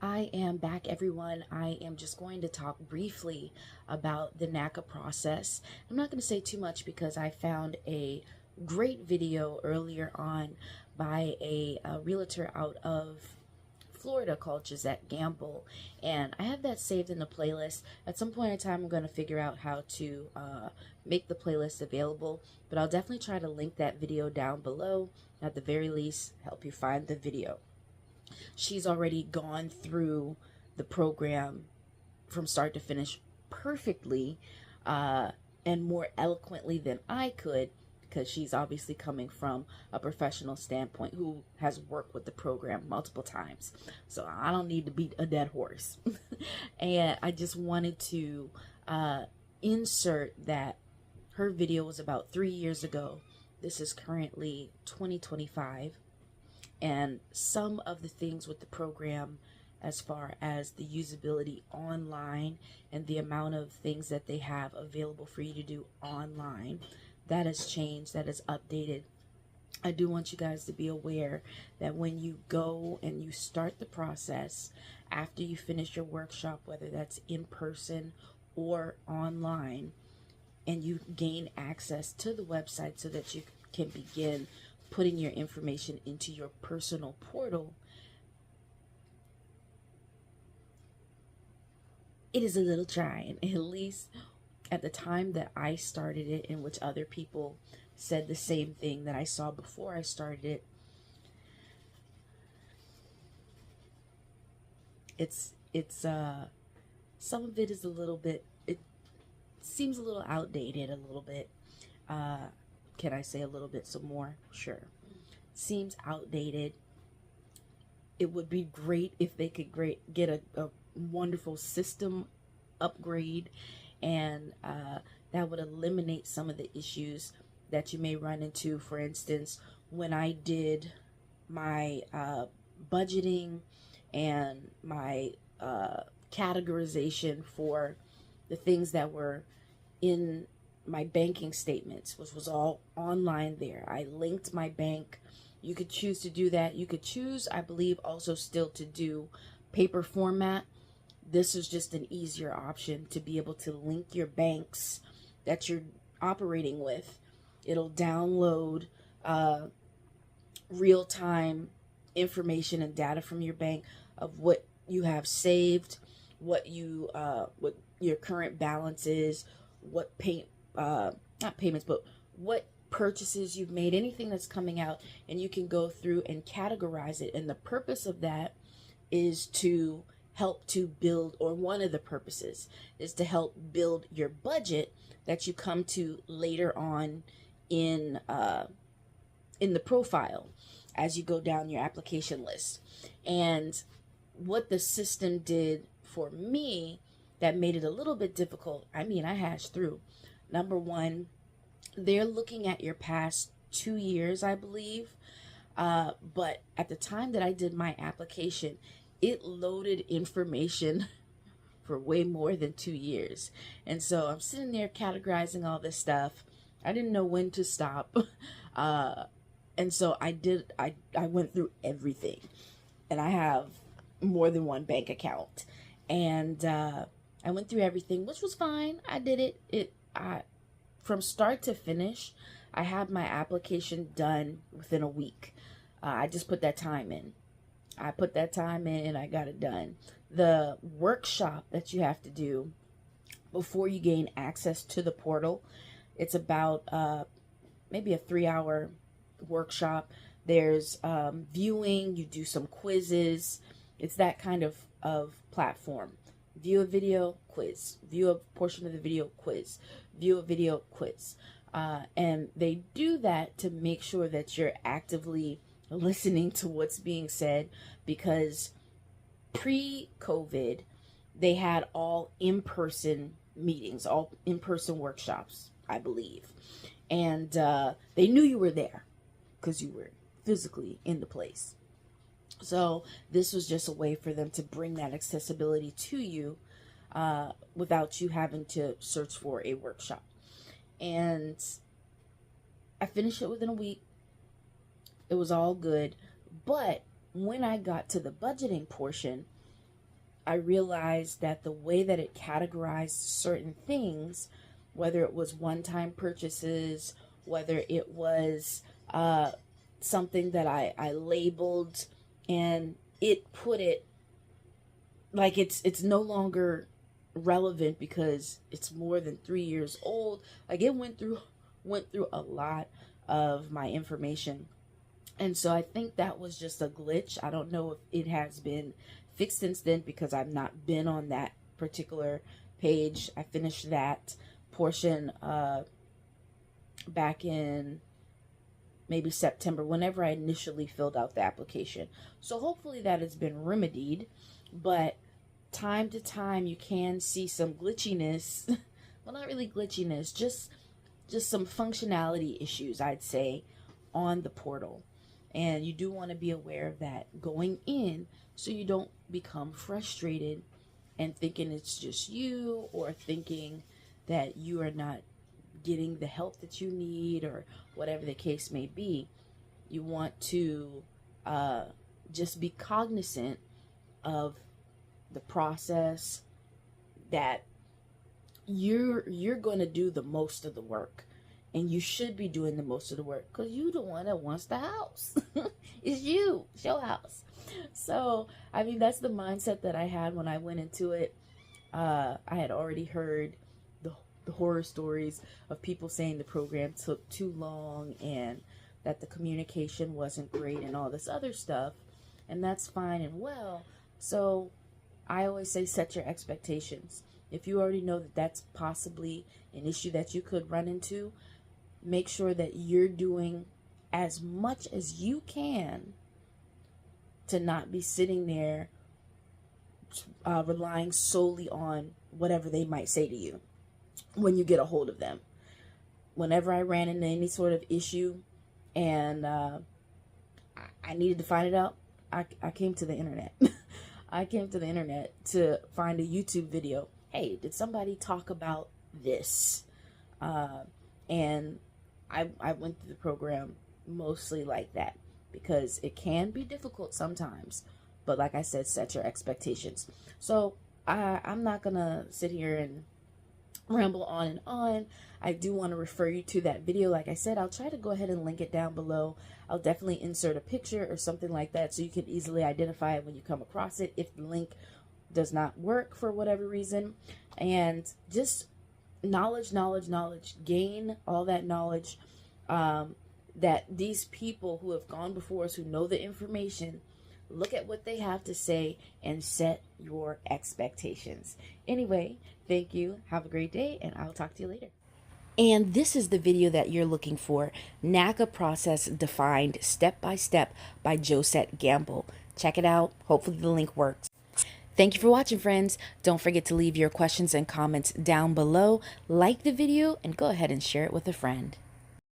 I am back, everyone. I am just going to talk briefly about the NACA process. I'm not going to say too much because I found a great video earlier on by a realtor out of Florida called Gisette Gamble, and I have that saved in the playlist. At some point in time, I'm going to figure out how to make the playlist available, but I'll definitely try to link that video down below. At the very least, help you find the video. She's already gone through the program from start to finish perfectly and more eloquently than I could, because she's obviously coming from a professional standpoint who has worked with the program multiple times. So I don't need to beat a dead horse. And I just wanted to insert that her video was about 3 years ago. This is currently 2025. And some of the things with the program, as far as the usability online and the amount of things that they have available for you to do online, that has changed, that is updated. I do want you guys to be aware that when you go and you start the process, after you finish your workshop, whether that's in person or online, and you gain access to the website so that you can begin putting your information into your personal portal, it is a little trying, at least at the time that I started it, in which other people said the same thing that I saw before I started it. It's some of it is a little bit, it seems a little outdated, a little bit. Can I say a little bit some more? Sure. Seems outdated. It would be great if they could get a wonderful system upgrade, and that would eliminate some of the issues that you may run into. For instance, when I did my budgeting and my categorization for the things that were in my banking statements, which was all online there. I linked my bank. You could choose to do that. You could choose, I believe, also still to do paper format. This is just an easier option to be able to link your banks that you're operating with. It'll download real-time information and data from your bank of what you have saved, what your current balance is, what not payments, but what purchases you've made, anything that's coming out, and you can go through and categorize it. And the purpose of that is to help to build, or one of the purposes is to help build your budget that you come to later on in the profile as you go down your application list. And what the system did for me that made it a little bit difficult, I hashed through. Number one, they're looking at your past 2 years, I believe. But at the time that I did my application, it loaded information for way more than 2 years. And so I'm sitting there categorizing all this stuff. I didn't know when to stop. And so I went through everything. And I have more than one bank account. And I went through everything, which was fine. I did it. From start to finish, I had my application done within a week. I just put that time in. I put that time in and I got it done. The workshop that you have to do before you gain access to the portal, it's about maybe a 3-hour workshop. There's viewing, you do some quizzes. It's that kind of platform. View a video, quiz. View a portion of the video, quiz. View a video, quiz. And they do that to make sure that you're actively listening to what's being said, because pre-COVID, they had all in-person meetings, all in-person workshops, I believe. And they knew you were there because you were physically in the place. So this was just a way for them to bring that accessibility to you without you having to search for a workshop. And I finished it within a week. It was all good. But when I got to the budgeting portion, I realized that the way that it categorized certain things, whether it was one-time purchases, whether it was something that I labeled, and it put it like it's no longer relevant because it's more than 3 years old. Like it went through a lot of my information. And so I think that was just a glitch. I don't know if it has been fixed since then because I've not been on that particular page. I finished that portion back in maybe September, whenever I initially filled out the application. So hopefully that has been remedied, but time to time you can see some glitchiness. Well, not really glitchiness, just some functionality issues, I'd say, on the portal. And you do want to be aware of that going in so you don't become frustrated and thinking it's just you, or thinking that you are not getting the help that you need, or whatever the case may be. You want to just be cognizant of the process, that you're going to do the most of the work, and you should be doing the most of the work because you're the one that wants the house. It's you, it's your house. So I mean, that's the mindset that I had when I went into it. I had already heard the horror stories of people saying the program took too long and that the communication wasn't great and all this other stuff, and that's fine and well. So I always say set your expectations. If you already know that that's possibly an issue that you could run into, make sure that you're doing as much as you can to not be sitting there relying solely on whatever they might say to you when you get a hold of them. Whenever I ran into any sort of issue and I needed to find it out, I came to the internet. I came to the internet to find a YouTube video. Hey, did somebody talk about this? And I went through the program mostly like that because it can be difficult sometimes. But like I said, set your expectations. So I'm not going to sit here and ramble on and on. I do want to refer you to that video. Like I said, I'll try to go ahead and link it down below. I'll definitely insert a picture or something like that so you can easily identify it when you come across it if the link does not work for whatever reason. And just knowledge. Gain all that knowledge that these people who have gone before us, who know the information, look at what they have to say and set your expectations. Anyway, thank you. Have a great day, and I'll talk to you later. And this is the video that you're looking for. NACA Process Defined Step by Step by Josette Gamble. Check it out. Hopefully the link works. Thank you for watching, friends. Don't forget to leave your questions and comments down below. Like the video and go ahead and share it with a friend.